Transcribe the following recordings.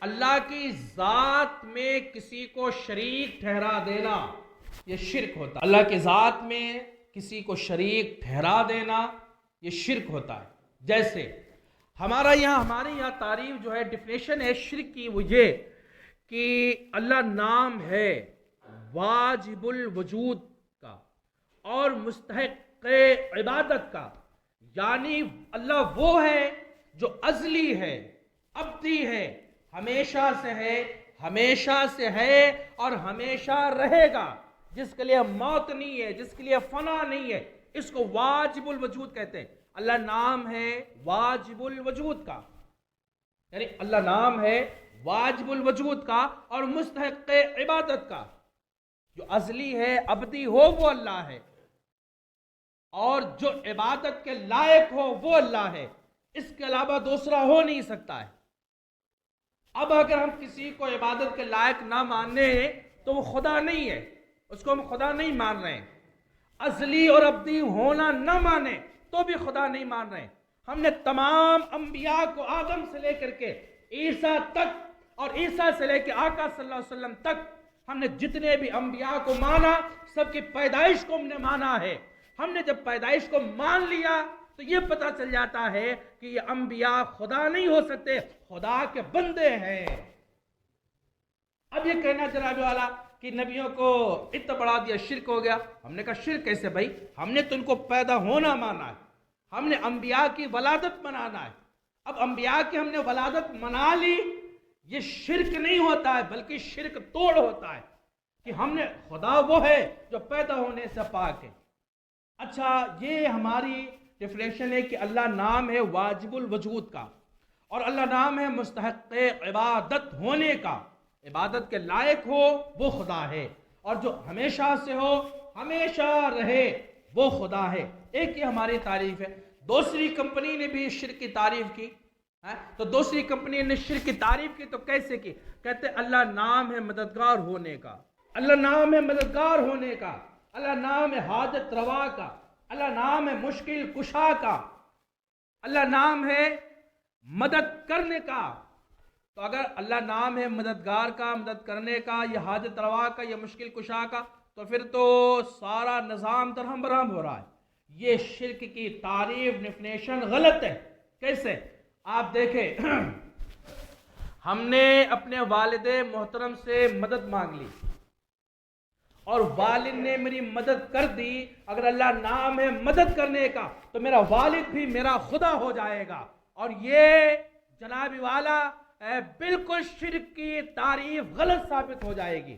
اللہ کی ذات میں کسی کو شریک ٹھہرا دینا یہ شرک ہوتا ہے۔ اللہ کی ذات میں کسی کو شریک ٹھہرا دینا یہ شرک ہوتا ہے۔ جیسے ہمارے یہاں تعریف جو ہے، ڈیفینیشن ہے شرک کی، وہ یہ کہ اللہ نام ہے واجب الوجود کا اور مستحق عبادت کا، یعنی اللہ وہ ہے جو ازلی ہے، ابدی ہے، ہمیشہ سے ہے اور ہمیشہ رہے گا، جس کے لیے موت نہیں ہے، جس کے لیے فنا نہیں ہے، اس کو واجب الوجود کہتے ہیں۔ اللہ نام ہے واجب الوجود کا، یعنی اللہ نام ہے واجب الوجود کا اور مستحق عبادت کا، جو ازلی ہے، ابدی ہو وہ اللہ ہے، اور جو عبادت کے لائق ہو وہ اللہ ہے، اس کے علاوہ دوسرا ہو نہیں سکتا ہے۔ اب اگر ہم کسی کو عبادت کے لائق نہ ماننے تو وہ خدا نہیں ہے، اس کو ہم خدا نہیں مان رہے ہیں۔ ازلی اور ابدی ہونا نہ مانے تو بھی خدا نہیں مان رہے ہیں۔ ہم نے تمام انبیاء کو آدم سے لے کر کے عیسیٰ تک اور عیسیٰ سے لے کے آقا صلی اللہ علیہ وسلم تک، ہم نے جتنے بھی انبیاء کو مانا، سب کی پیدائش کو ہم نے مانا ہے۔ ہم نے جب پیدائش کو مان لیا تو یہ پتہ چل جاتا ہے کہ یہ انبیاء خدا نہیں ہو سکتے، خدا کے بندے ہیں۔ اب یہ کہنا جناب والا کہ نبیوں کو اتنا بڑھا دیا، شرک ہو گیا۔ ہم نے کہا شرک کیسے بھائی؟ ہم نے تو ان کو پیدا ہونا مانا ہے، ہم نے انبیاء کی ولادت منانا ہے۔ اب انبیاء کی ہم نے ولادت منا لی، یہ شرک نہیں ہوتا ہے بلکہ شرک توڑ ہوتا ہے کہ ہم نے خدا وہ ہے جو پیدا ہونے سے پاک ہے۔ اچھا، یہ ہماری ڈیفینیشن ہے کہ اللہ نام ہے واجب الوجود کا اور اللہ نام ہے مستحق عبادت ہونے کا، عبادت کے لائق ہو وہ خدا ہے، اور جو ہمیشہ سے ہو، ہمیشہ رہے وہ خدا ہے۔ ایک یہ ہماری تعریف ہے۔ دوسری کمپنی نے بھی شرک کی تعریف کی، تو دوسری کمپنی نے شرک کی تعریف کی تو کیسے کی؟ کہتے اللہ نام ہے مددگار ہونے کا، اللہ نام ہے مددگار ہونے کا، اللہ نام ہے حاجت روا کا، اللہ نام ہے مشکل کشا کا، اللہ نام ہے مدد کرنے کا۔ تو اگر اللہ نام ہے مددگار کا، مدد کرنے کا، یا حاجت روا کا، یا مشکل کشا کا، تو پھر تو سارا نظام درہم برہم ہو رہا ہے۔ یہ شرک کی تعریف ڈیفینیشن غلط ہے۔ کیسے؟ آپ دیکھیں، ہم نے اپنے والد محترم سے مدد مانگ لی اور والد نے میری مدد کر دی، اگر اللہ نام ہے مدد کرنے کا تو میرا والد بھی میرا خدا ہو جائے گا، اور یہ جناب والا بالکل شرک کی تعریف غلط ثابت ہو جائے گی۔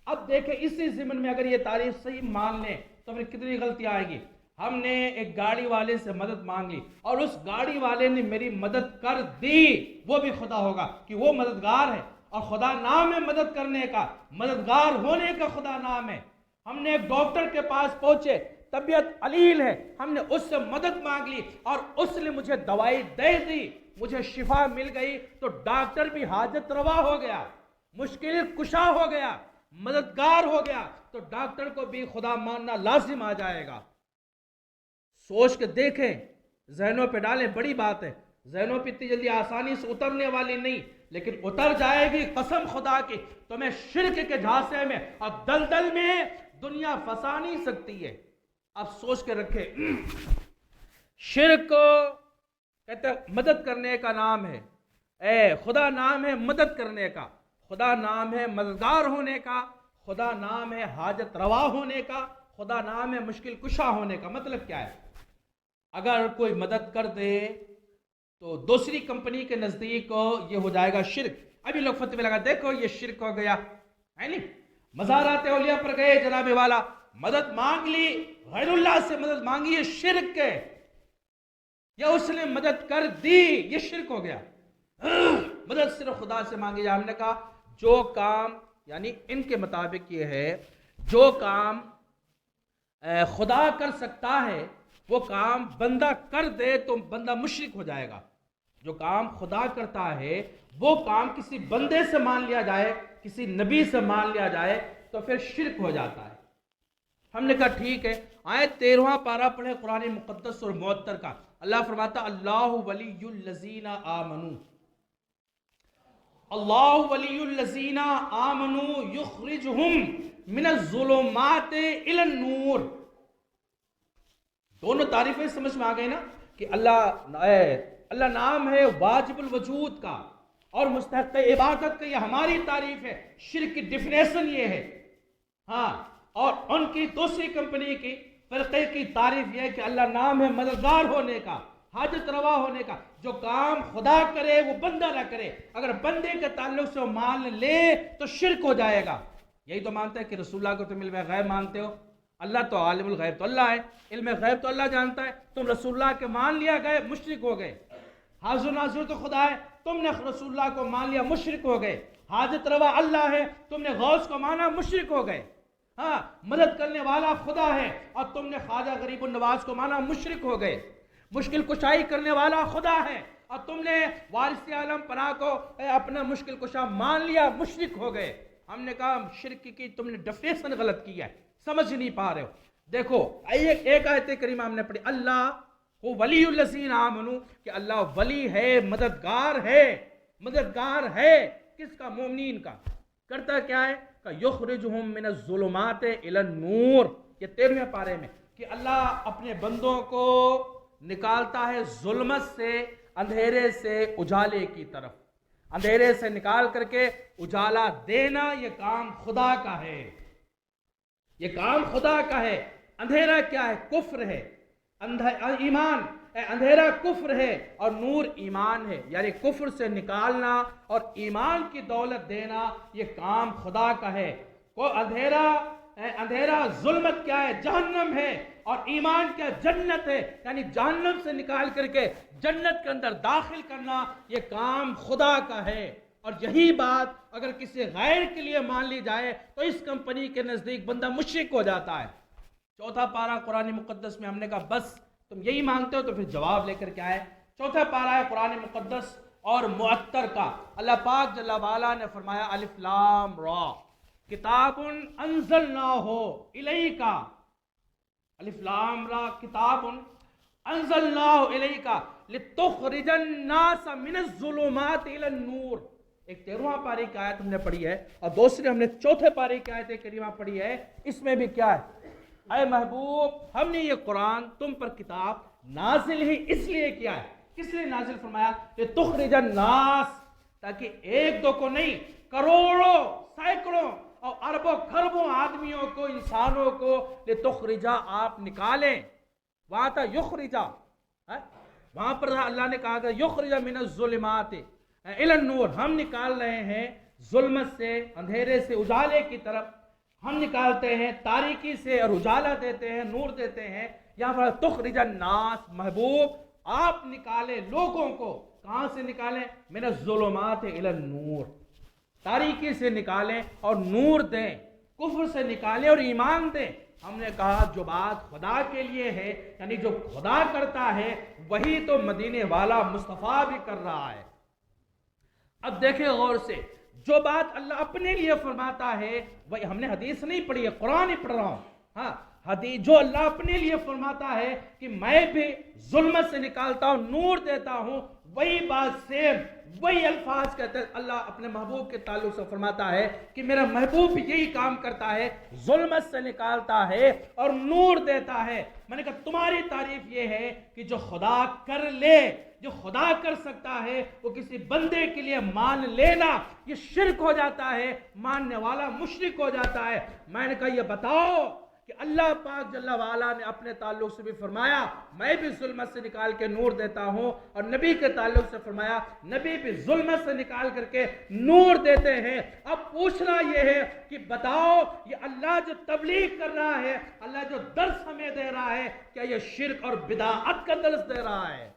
اب دیکھیں اسی ضمن میں اگر یہ تعریف صحیح مان لیں تو پھر کتنی غلطی آئے گی۔ ہم نے ایک گاڑی والے سے مدد مانگی اور اس گاڑی والے نے میری مدد کر دی، وہ بھی خدا ہوگا کہ وہ مددگار ہے، اور خدا نام ہے مدد کرنے کا، مددگار ہونے کا خدا نام ہے۔ ہم نے ایک ڈاکٹر کے پاس پہنچے، طبیعت علیل ہے، ہم نے اس سے مدد مانگ لی اور اس نے مجھے دوائی دے دی، مجھے شفا مل گئی، تو ڈاکٹر بھی حاجت روا ہو گیا، مشکل کشا ہو گیا، مددگار ہو گیا، تو ڈاکٹر کو بھی خدا ماننا لازم آ جائے گا۔ سوچ کے دیکھیں، ذہنوں پہ ڈالیں، بڑی بات ہے، ذہنوں پہ اتنی جلدی آسانی سے اترنے والی نہیں، لیکن اتر جائے گی قسم خدا کی، تو میں شرک کے جھانسے میں اور دلدل میں دنیا پھنسا نہیں سکتی ہے۔ اب سوچ کے رکھیں، شرک کہتے مدد کرنے کا نام ہے، خدا نام ہے مدد کرنے کا، خدا نام ہے مددگار ہونے کا، خدا نام ہے حاجت روا ہونے کا، خدا نام ہے مشکل کشا ہونے کا۔ مطلب کیا ہے؟ اگر کوئی مدد کر دے تو دوسری کمپنی کے نزدیک یہ ہو جائے گا شرک۔ ابھی لوگ فتوی لگا، دیکھو یہ شرک ہو گیا ہے نہیں، مزارات اولیاء پر گئے جناب والا، مدد مانگ لی، غیر اللہ سے مدد مانگی، یہ شرک ہے، یا اس نے مدد کر دی یہ شرک ہو گیا۔ مدد صرف خدا سے مانگی جائے۔ ہم نے کہا جو کام، یعنی ان کے مطابق یہ ہے، جو کام خدا کر سکتا ہے وہ کام بندہ کر دے تو بندہ مشرک ہو جائے گا۔ جو کام خدا کرتا ہے وہ کام کسی بندے سے مان لیا جائے، کسی نبی سے مان لیا جائے تو پھر شرک ہو جاتا ہے۔ ہم نے کہا ٹھیک ہے، آیت 13واں پارہ پڑھے قرآن مقدس اور معطر کا۔ اللہ فرماتا اللہ ولی الذین آمنوا، اللہ ولی الذین آمنوا یخرجہم من الظلمات الی النور. دونوں تعریفیں سمجھ میں آ گئی نا کہ اللہ نام ہے واجب الوجود کا اور مستحق عبادت کا، یہ ہماری تعریف ہے. شرک کی ڈیفینیشن یہ ہے. ہاں، اور ان کی دوسری کمپنی کی فرقے کی تعریف یہ ہے کہ اللہ نام ہے مددگار ہونے کا، حاجت روا ہونے کا. جو کام خدا کرے وہ بندہ نہ کرے. اگر بندے کے تعلق سے وہ مان لے تو شرک ہو جائے گا. یہی تو مانتے ہیں کہ رسول اللہ کو تم علم غیب مانتے ہو. اللہ تو عالم الغیب تو اللہ ہے، علم غیب تو اللہ جانتا ہے. تم رسول اللہ کے مان لیا گئے، مشرک ہو گئے. حاضر ناظر تو خدا ہے، تم نے رسول اللہ کو مان لیا، مشرک ہو گئے. حاجت روا اللہ ہے، تم نے غوث کو مانا، مشرک ہو گئے. ہاں، مدد کرنے والا خدا ہے اور تم نے خواجہ غریب النواز کو مانا، مشرک ہو گئے. مشکل کشائی کرنے والا خدا ہے اور تم نے وارث عالم پناہ کو اپنا مشکل کشا مان لیا، مشرک ہو گئے. ہم نے کہا شرک کی تم نے ڈیفینیشن غلط کی ہے، سمجھ نہیں پا رہے ہو. دیکھو ایک آیت کریمہ ہم نے پڑھی، اللہ وہ ولی الذین آمنوا، کہ اللہ ولی ہے، مددگار ہے. مددگار ہے کس کا؟ مومنین کا. کرتا کیا ہے کہ یخرجہم من الظلمات الی النور. یہ 13ویں پارے میں کہ اللہ اپنے بندوں کو نکالتا ہے ظلمت سے، اندھیرے سے اجالے کی طرف. اندھیرے سے نکال کر کے اجالا دینا یہ کام خدا کا ہے. یہ کام خدا کا ہے. اندھیرا کیا ہے؟ کفر ہے. ایمان، اندھیرا کفر ہے اور نور ایمان ہے. یعنی کفر سے نکالنا اور ایمان کی دولت دینا یہ کام خدا کا ہے. اندھیرا ظلمت کیا ہے؟ جہنم ہے. اور ایمان کیا؟ جنت ہے. یعنی جہنم سے نکال کر کے جنت کے اندر داخل کرنا یہ کام خدا کا ہے. اور یہی بات اگر کسی غیر کے لیے مان لی جائے تو اس کمپنی کے نزدیک بندہ مشرک ہو جاتا ہے. چوتھا پارہ قرآن مقدس میں ہم نے کہا بس تم یہی مانتے ہو تو پھر جواب لے کر کے آئے. چوتھا پارہ ہے قرآن مقدس اور معطر کا. اللہ پاک جل وعلا نے فرمایا الف لام را کتاب انزلناہ الیک. الف لام را کتاب انزلناہ الیک لتخرج الناس من الظلمات الی النور. ایک 13واں پارے کی آیت ہم نے پڑھی ہے اور دوسری ہم نے چوتھے پارے کی آیت کریمہ پڑھی ہے. اس میں بھی کیا ہے؟ اے محبوب ہم نے یہ قرآن تم پر کتاب نازل ہی اس لیے کیا ہے. کس لیے نازل فرمایا؟ لتخرج الناس، تاکہ ایک دو کو نہیں، کروڑوں، سینکڑوں اور اربوں کھربوں آدمیوں کو، انسانوں کو لتخرجا آپ نکالیں. وہاں تھا یخرجا، وہاں پر اللہ نے کہا تھا یخرجا من الظلمات الی النور. ہم نکال رہے ہیں ظلمت سے، اندھیرے سے اجالے کی طرف. ہم نکالتے ہیں تاریکی سے اور اجالا دیتے ہیں، نور دیتے ہیں. یہاں پر تخرج الناس، محبوب آپ نکالیں لوگوں کو. کہاں سے نکالیں؟ من الظلمات الی النور. تاریکی سے نکالیں اور نور دیں. کفر سے نکالیں اور ایمان دیں. ہم نے کہا جو بات خدا کے لیے ہے، یعنی جو خدا کرتا ہے وہی تو مدینے والا مصطفیٰ بھی کر رہا ہے. اب دیکھیں غور سے، جو بات اللہ اپنے لیے فرماتا ہے وہی. ہم نے حدیث نہیں پڑھی ہے، قرآن ہی پڑھ رہا ہوں. ہاں، حدیث جو اللہ اپنے لیے فرماتا ہے کہ میں بھی ظلمت سے نکالتا ہوں، نور دیتا ہوں، وہی بات سیم، وہی الفاظ کہتے ہیں اللہ اپنے محبوب کے تعلق سے فرماتا ہے کہ میرا محبوب بھی یہی کام کرتا ہے، ظلمت سے نکالتا ہے اور نور دیتا ہے. میں نے کہا تمہاری تعریف یہ ہے کہ جو خدا کر لے، جو خدا کر سکتا ہے وہ کسی بندے کے لیے مان لینا یہ شرک ہو جاتا ہے، ماننے والا مشرک ہو جاتا ہے. میں نے کہا یہ بتاؤ کہ اللہ پاک جل وعلا نے اپنے تعلق سے بھی فرمایا میں بھی ظلمت سے نکال کے نور دیتا ہوں، اور نبی کے تعلق سے فرمایا نبی بھی ظلمت سے نکال کر کے نور دیتے ہیں. اب پوچھنا یہ ہے کہ بتاؤ یہ اللہ جو تبلیغ کر رہا ہے، اللہ جو درس ہمیں دے رہا ہے، کیا یہ شرک اور بدعت کا درس دے رہا ہے؟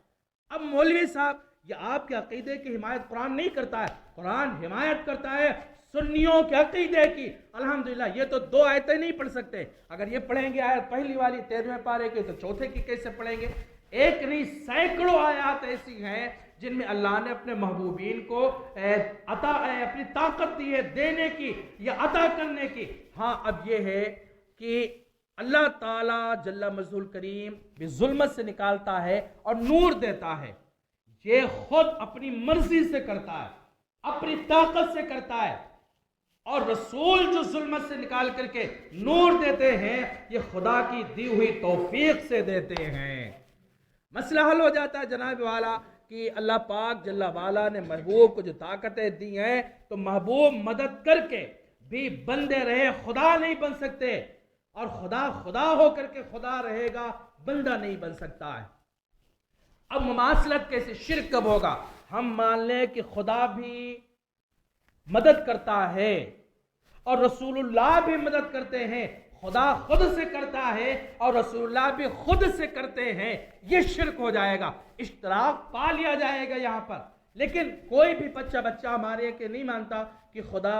اب مولوی صاحب یہ آپ کے عقیدے کی حمایت قرآن نہیں کرتا ہے، قرآن حمایت کرتا ہے سنیوں کے عقیدے کی. الحمدللہ یہ تو 2 آیتیں نہیں پڑھ سکتے. اگر یہ پڑھیں گے آیت پہلی والی 13ویں پارے کی تو چوتھے کی کیسے پڑھیں گے؟ ایک نہیں سینکڑوں آیات ایسی ہیں جن میں اللہ نے اپنے محبوبین کو اپنی طاقت دی ہے دینے کی یا عطا کرنے کی. ہاں اب یہ ہے کہ اللہ تعالیٰ جل مجدہ الکریم بھی ظلمت سے نکالتا ہے اور نور دیتا ہے. یہ خود اپنی مرضی سے کرتا ہے. اپنی طاقت سے کرتا ہے، اور رسول جو ظلمت سے نکال کر کے نور دیتے ہیں یہ خدا کی دی ہوئی توفیق سے دیتے ہیں۔ مسئلہ حل ہو جاتا ہے جناب والا کہ اللہ پاک جل والا نے محبوب کو جو طاقتیں دی ہیں تو محبوب مدد کر کے بھی بندے رہے، خدا نہیں بن سکتے، اور خدا خدا ہو کر کے خدا رہے گا، بندہ نہیں بن سکتا ہے۔ اب مماثلت کیسے، شرک کب ہوگا؟ ہم مان لیں کہ خدا بھی مدد کرتا ہے اور رسول اللہ بھی مدد کرتے ہیں، خدا خود سے کرتا ہے اور رسول اللہ بھی خود سے کرتے ہیں، یہ شرک ہو جائے گا، اشتراک پا لیا جائے گا یہاں پر۔ لیکن کوئی بھی بچہ ہمارے کہ نہیں مانتا کہ خدا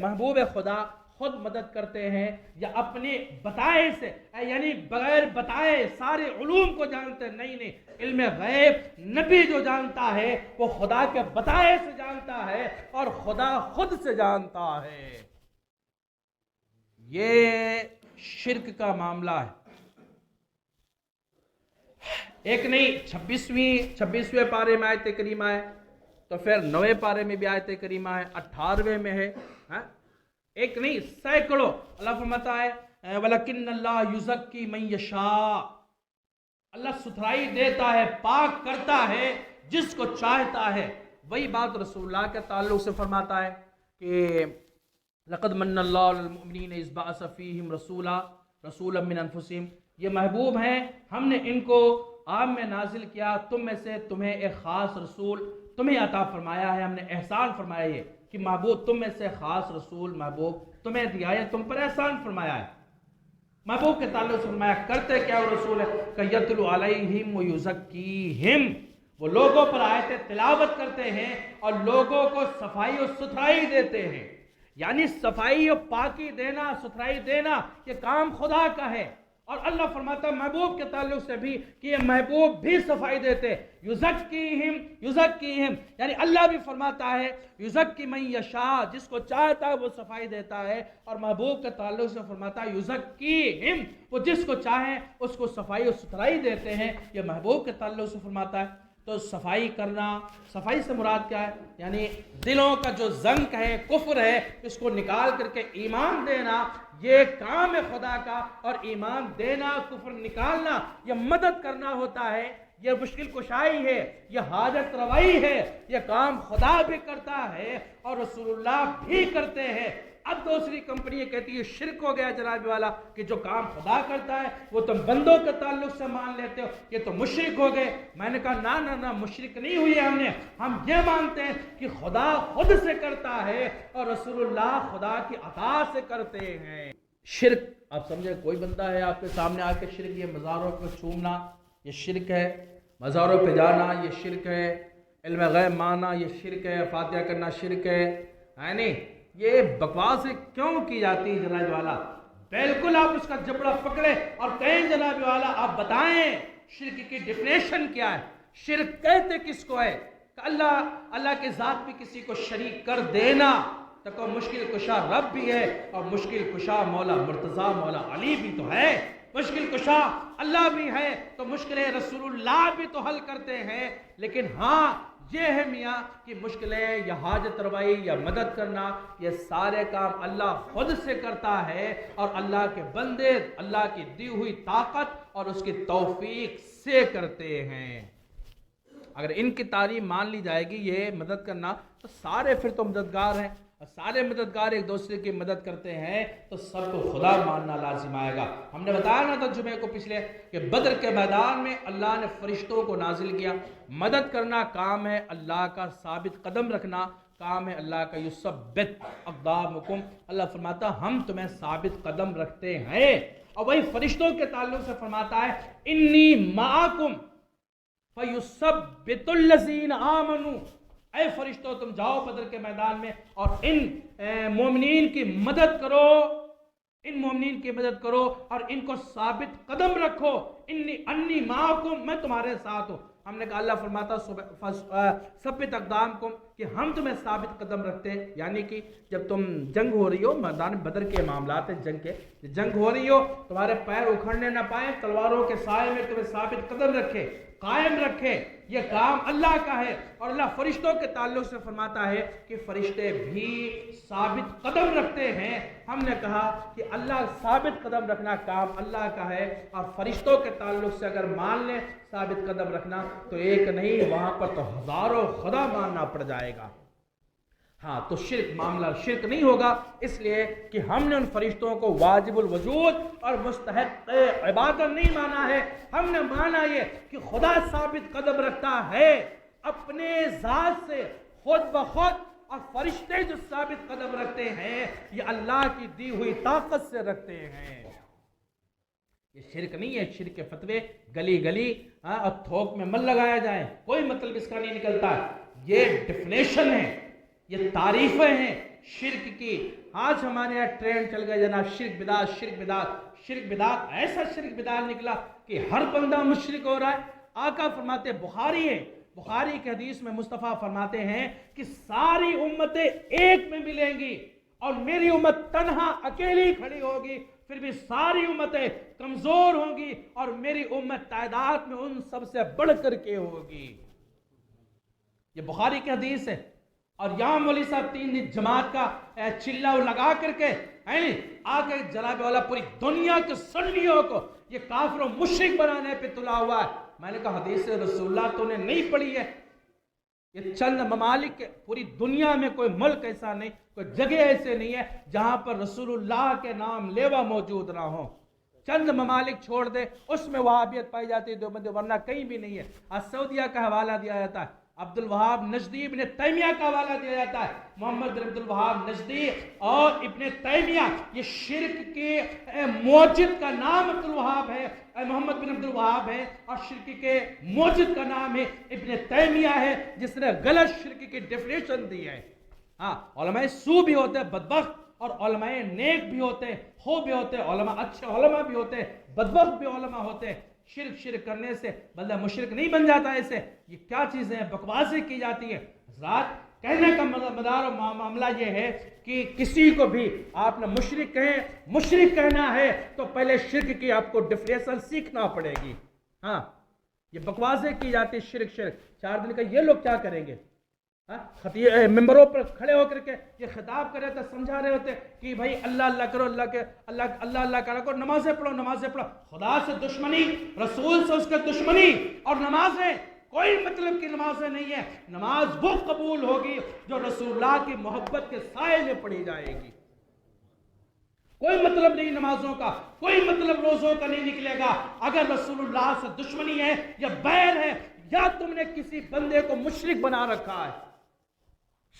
محبوب خدا خود مدد کرتے ہیں یا اپنے بتائے سے، یعنی بغیر بتائے سارے علوم کو جانتے، نہیں، علم غیب نبی جو جانتا ہے وہ خدا کے بتائے سے جانتا ہے اور خدا خود سے جانتا ہے۔ یہ شرک کا معاملہ ہے۔ ایک نہیں، 26ویں پارے میں آیت کریمہ ہے، تو پھر 9ویں پارے میں بھی آیت کریمہ ہے، 18ویں میں ہے، ایک نہیں سینکڑوں۔ اللہ فرماتا ہے وَلَكِنَّ اللَّهَ يُزَكِّي مَن يَشَاءُ، اللہ ستھرائی دیتا ہے، پاک کرتا ہے جس کو چاہتا ہے۔ وہی بات رسول اللہ کے تعلق سے فرماتا ہے کہ لَقَدْ مَنَّ اللَّهُ عَلَى الْمُؤْمِنِينَ إِذْ بَعَثَ فِيهِمْ رَسُولًا مِّنْ أَنفُسِهِمْ، یہ محبوب ہیں، ہم نے ان کو آپ میں نازل کیا، تم میں سے تمہیں ایک خاص رسول تمہیں عطا فرمایا ہے، ہم نے احسان فرمایا ہے کہ محبوب تم میں سے خاص رسول محبوب تمہیں دیا ہے، تم پر احسان فرمایا ہے۔ محبوب کے تعلق سے فرمایا کرتے کیا وہ رسول ہے کہ یتلو علیہم ویزکیہم، وہ لوگوں پر آیتیں تلاوت کرتے ہیں اور لوگوں کو صفائی و ستھرائی دیتے ہیں، یعنی صفائی و پاکی دینا، ستھرائی دینا یہ کام خدا کا ہے۔ اور اللہ فرماتا ہے محبوب کے تعلق سے بھی کہ یہ محبوب بھی صفائی دیتے، یزکیہم، یعنی اللہ بھی فرماتا ہے یزکی من یشاء، جس کو چاہتا ہے وہ صفائی دیتا ہے، اور محبوب کے تعلق سے فرماتا ہے یزکیہم، وہ جس کو چاہیں اس کو صفائی و ستھرائی دیتے ہیں، یہ محبوب کے تعلق سے فرماتا ہے۔ تو صفائی کرنا، صفائی سے مراد کیا ہے؟ یعنی دلوں کا جو زنک ہے، کفر ہے، اس کو نکال کر کے ایمان دینا، یہ کام ہے خدا کا، اور ایمان دینا، کفر نکالنا، یہ مدد کرنا ہوتا ہے، یہ مشکل کشائی ہے، یہ حاجت روائی ہے، یہ کام خدا بھی کرتا ہے اور رسول اللہ بھی کرتے ہیں۔ اب دوسری کمپنی کہتی ہے شرک ہو گیا جناب والا کہ جو کام خدا کرتا ہے وہ تم بندوں کے تعلق سے مان لیتے ہو، یہ تو مشرک ہو گئے۔ میں نے کہا نہ مشرک نہیں ہوئی ہے، ہم یہ مانتے ہیں کہ خدا خود سے کرتا ہے اور رسول اللہ خدا کی عطا سے کرتے ہیں۔ شرک آپ سمجھے، کوئی بندہ ہے آپ کے سامنے آ کے شرک، یہ مزاروں پہ چومنا یہ شرک ہے، مزاروں پہ جانا یہ شرک ہے، علم غیب ماننا یہ شرک ہے، فاتحہ کرنا شرک ہے، نہیں یہ بکواسیں کیوں کی جاتی ہے جناب والا؟ بالکل آپ اس کا جبڑا پکڑے اور کہیں جناب والا آپ بتائیں شرک کی ڈیفینیشن کیا ہے، شرک کہتے کس کو ہے؟ کہ اللہ کے ذات بھی کسی کو شریک کر دینا، تو مشکل کشا رب بھی ہے اور مشکل کشا مولا مرتضیٰ مولا علی بھی تو ہے، مشکل کشا اللہ بھی ہے تو مشکلیں رسول اللہ بھی تو حل کرتے ہیں۔ لیکن ہاں یہ ہے میاں کہ مشکلیں یا حاجت روائی یا مدد کرنا یہ سارے کام اللہ خود سے کرتا ہے اور اللہ کے بندے اللہ کی دی ہوئی طاقت اور اس کی توفیق سے کرتے ہیں۔ اگر ان کی تعریف مان لی جائے گی یہ مدد کرنا تو سارے پھر تو مددگار ہیں، اور سارے مددگار ایک دوسرے کی مدد کرتے ہیں تو سب کو خدا ماننا لازم آئے گا۔ ہم نے بتایا نا تھا جمعے کو پچھلے کہ بدر کے میدان میں اللہ نے فرشتوں کو نازل کیا، مدد کرنا کام ہے اللہ کا، ثابت قدم رکھنا کام ہے اللہ کا، یثبت اقدامکم، اللہ فرماتا ہم تمہیں ثابت قدم رکھتے ہیں۔ اور وہی فرشتوں کے تعلق سے فرماتا ہے انی معکم فیثبت الذین آمنوا، اے فرشتوں تم جاؤ بدر کے میدان میں اور ان مومنین کی مدد کرو، ان مومنین کی مدد کرو اور ان کو ثابت قدم رکھو، انی معکم، میں تمہارے ساتھ ہوں۔ ہم نے کہا اللہ فرماتا ثبت اقدامکم کہ ہم تمہیں ثابت قدم رکھتے ہیں، یعنی کہ جب تم جنگ ہو رہی ہو، میدان بدر کے معاملات ہیں جنگ کے، جنگ ہو رہی ہو تمہارے پیر اکھڑنے نہ پائیں، تلواروں کے سائے میں تمہیں ثابت قدم رکھے، قائم رکھے، یہ کام اللہ کا ہے، اور اللہ فرشتوں کے تعلق سے فرماتا ہے کہ فرشتے بھی ثابت قدم رکھتے ہیں۔ ہم نے کہا کہ اللہ ثابت قدم رکھنا کام اللہ کا ہے، اور فرشتوں کے تعلق سے اگر مان لیں ثابت قدم رکھنا تو ایک نہیں، وہاں پر تو ہزاروں خدا ماننا پڑ جائے گا۔ ہاں تو شرک معاملہ شرک نہیں ہوگا، اس لیے کہ ہم نے ان فرشتوں کو واجب الوجود اور مستحق عبادت نہیں مانا ہے، ہم نے مانا یہ کہ خدا ثابت قدم رکھتا ہے اپنے ذات سے خود بخود، اور فرشتے جو ثابت قدم رکھتے ہیں یہ اللہ کی دی ہوئی طاقت سے رکھتے ہیں۔ یہ شرک نہیں ہے، شرک کے فتوے گلی گلی اور تھوک میں مت لگایا جائے، کوئی مطلب اس کا نہیں نکلتا، یہ ڈیفینیشن ہے، یہ تعریفیں ہیں شرک کی۔ آج ہمارے یہاں ٹرینڈ چل گیا جناب شرک بدعت، شرک بدعت، شرک بدعت، ایسا شرک بدعت نکلا کہ ہر بندہ مشرک ہو رہا ہے۔ آقا فرماتے بخاری ہے، بخاری کے حدیث میں مصطفیٰ فرماتے ہیں کہ ساری امتیں ایک میں ملیں گی اور میری امت تنہا اکیلی کھڑی ہوگی، پھر بھی ساری امتیں کمزور ہوں گی اور میری امت تعداد میں ان سب سے بڑھ کر کے ہوگی۔ یہ بخاری کی حدیث ہے، اور یہاں مولوی صاحب 3 دن جماعت کا چلہ لگا کر کے آگے جناب والا پوری دنیا کے سنیوں کو یہ کافر و مشرک بنانے پہ تلا ہوا ہے۔ میں نے کہا حدیث رسول اللہ تو نے نہیں پڑھی ہے، یہ چند ممالک کے پوری دنیا میں کوئی ملک ایسا نہیں، کوئی جگہ ایسے نہیں ہے جہاں پر رسول اللہ کے نام لیوا موجود نہ ہو۔ چند ممالک چھوڑ دے اس میں وہابیت پائی جاتی ہے دیوبندی، ورنہ کہیں بھی نہیں ہے۔ آج سعودیہ کا حوالہ دیا جاتا ہے، عبد الوہاب نجدی ابن تیمیہ کا حوالہ دیا جاتا ہے، محمد بن عبد الوہاب نجدی اور ابن تیمیہ، یہ شرک کے موجد کا نام عبد الوہاب ہے، محمد بن عبد الوہاب ہے، اور شرک کے موجد کا نام ہے ابن تیمیہ ہے، جس نے غلط شرک کی ڈیفینیشن دی ہے۔ ہاں علماء سو بھی ہوتے ہیں بدبخت، اور علماء نیک بھی ہوتے ہیں، خوب بھی ہوتے ہیں، علماء اچھے علماء بھی ہوتے ہیں، بدبخت بھی علماء ہوتے ہیں۔ شرک کرنے سے بندہ مشرک نہیں بن جاتا، ایسے یہ کیا چیزیں ہیں، بکواسیں کی جاتی ہیں۔ حضرات کہنے کا مدار و معاملہ یہ ہے کہ کسی کو بھی آپ نے مشرک کہیں، مشرک کہنا ہے تو پہلے شرک کی آپ کو ڈیفینیشن سیکھنا پڑے گی۔ ہاں یہ بکواسیں کی جاتی، شرک 4 دن کا یہ لوگ کیا کریں گے؟ ممبروں پر کھڑے ہو کر کے یہ خطاب کر رہے تھے، سمجھا رہے ہوتے کہ بھائی اللہ اللہ کرو، اللہ کرو، نمازیں پڑھو، نمازیں پڑھو۔ خدا سے دشمنی، رسول سے اس کے دشمنی، اور نمازیں کوئی مطلب کی نمازیں نہیں ہے۔ نماز وہ قبول ہوگی جو رسول اللہ کی محبت کے سائے میں پڑھی جائے گی۔ کوئی مطلب نہیں نمازوں کا، کوئی مطلب روزوں کا نہیں نکلے گا اگر رسول اللہ سے دشمنی ہے یا بیر ہے، یا تم نے کسی بندے کو مشرک بنا رکھا ہے۔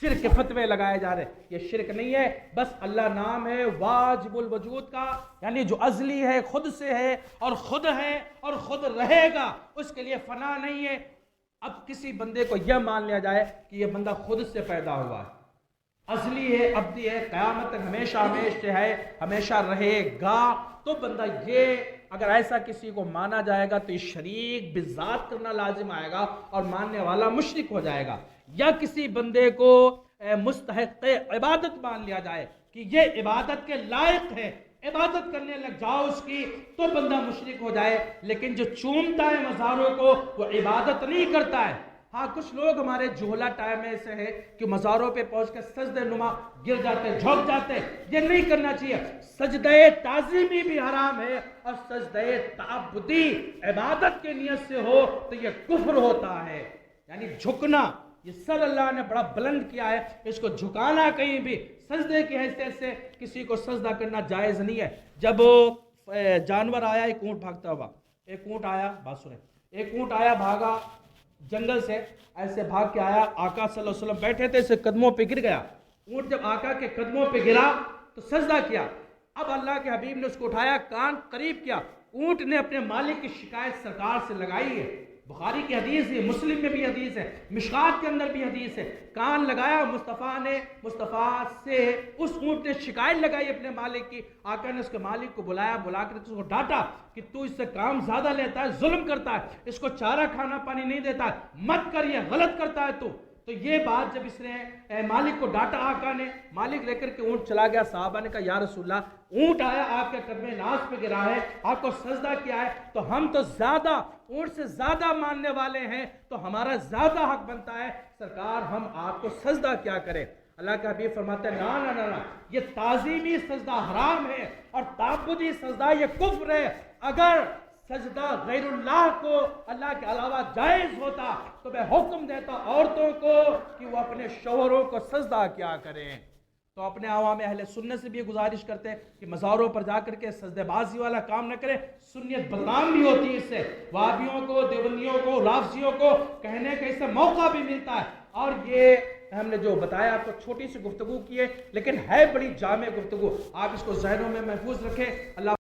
شرک کے فتوے لگائے جا رہے، یہ شرک نہیں ہے، بس اللہ نام ہے واجب الوجود کا، یعنی جو ازلی ہے، خود سے ہے اور خود ہے اور خود رہے گا، اس کے لیے فنا نہیں ہے۔ اب کسی بندے کو یہ مان لیا جائے کہ یہ بندہ خود سے پیدا ہوا ہے، ازلی ہے، ابدی ہے، قیامت تک ہمیشہ ہمیشہ ہے، ہمیشہ رہے گا، تو بندہ یہ اگر ایسا کسی کو مانا جائے گا تو یہ شریک بذات کرنا لازم آئے گا اور ماننے والا مشرک ہو جائے گا۔ یا کسی بندے کو مستحق عبادت مان لیا جائے کہ یہ عبادت کے لائق ہے، عبادت کرنے لگ جاؤ اس کی، تو بندہ مشرک ہو جائے۔ لیکن جو چومتا ہے مزاروں کو وہ عبادت نہیں کرتا ہے۔ ہاں کچھ لوگ ہمارے جھولا ٹائم ایسے ہیں کہ مزاروں پہ پہنچ کے سجدے نما گر جاتے، جھک جاتے، یہ نہیں کرنا چاہیے۔ سجدہ تعظیمی بھی حرام ہے، اور سجدہ تعبدی عبادت کے نیت سے ہو تو یہ کفر ہوتا ہے، یعنی جھکنا۔ یہ سر اللہ نے بڑا بلند کیا ہے، اس کو جھکانا کہیں بھی سجدے کی حیثیت سے کسی کو سجدہ کرنا جائز نہیں ہے۔ جب جانور آیا، ایک اونٹ بھاگتا ہوا، ایک اونٹ آیا، بات سنیں، ایک اونٹ آیا بھاگا جنگل سے، ایسے بھاگ کے آیا، آقا صلی اللہ علیہ وسلم بیٹھے تھے، اسے قدموں پہ گر گیا۔ اونٹ جب آقا کے قدموں پہ گرا تو سجدہ کیا۔ اب اللہ کے حبیب نے اس کو اٹھایا، کان قریب کیا، اونٹ نے اپنے مالک کی شکایت سرکار سے لگائی ہے۔ بخاری کی حدیث ہے، مسلم میں بھی حدیث ہے، مشکات کے اندر بھی حدیث ہے۔ کان لگایا مصطفیٰ سے اس اونٹ نے شکایت لگائی اپنے مالک کی۔ آقا نے اس کے مالک کو بلایا، بلا کر اس کو ڈانٹا کہ تو اس سے کام زیادہ لیتا ہے، ظلم کرتا ہے، اس کو چارہ کھانا پانی نہیں دیتا ہے، مت کر، یہ غلط کرتا ہے تو۔ تو یہ بات جب اس نے مالک کو ڈانٹا آقا نے، مالک لے کر کے اونٹ چلا گیا، صحابہ نے کہا یا رسول اللہ اونٹ آیا آپ کے قدم ناز پہ گرا ہے، آپ کو سجدہ کیا ہے، تو ہم تو زیادہ اونٹ سے زیادہ ماننے والے ہیں، تو ہمارا زیادہ حق بنتا ہے سرکار ہم آپ کو سجدہ کیا کریں۔ اللہ کا حبیب فرماتے ہیں نا نا نا نا، یہ تعظیمی سجدہ حرام ہے اور تعبدی سجدہ یہ کفر ہے۔ اگر سجدہ غیر اللہ کو اللہ کے علاوہ جائز ہوتا تو میں حکم دیتا عورتوں کو کہ وہ اپنے شوہروں کو سجدہ کیا کریں۔ تو اپنے عوام اہل سنت سے بھی یہ گزارش کرتے ہیں کہ مزاروں پر جا کر کے سجدہ بازی والا کام نہ کریں، سنیت بدنام بھی ہوتی ہے اس سے، وہابیوں کو، دیوبندیوں کو، رافضیوں کو کہنے کا اس سے موقع بھی ملتا ہے۔ اور یہ ہم نے جو بتایا آپ کو چھوٹی سی گفتگو کی ہے لیکن ہے بڑی جامع گفتگو، آپ اس کو ذہنوں میں محفوظ رکھیں۔ اللہ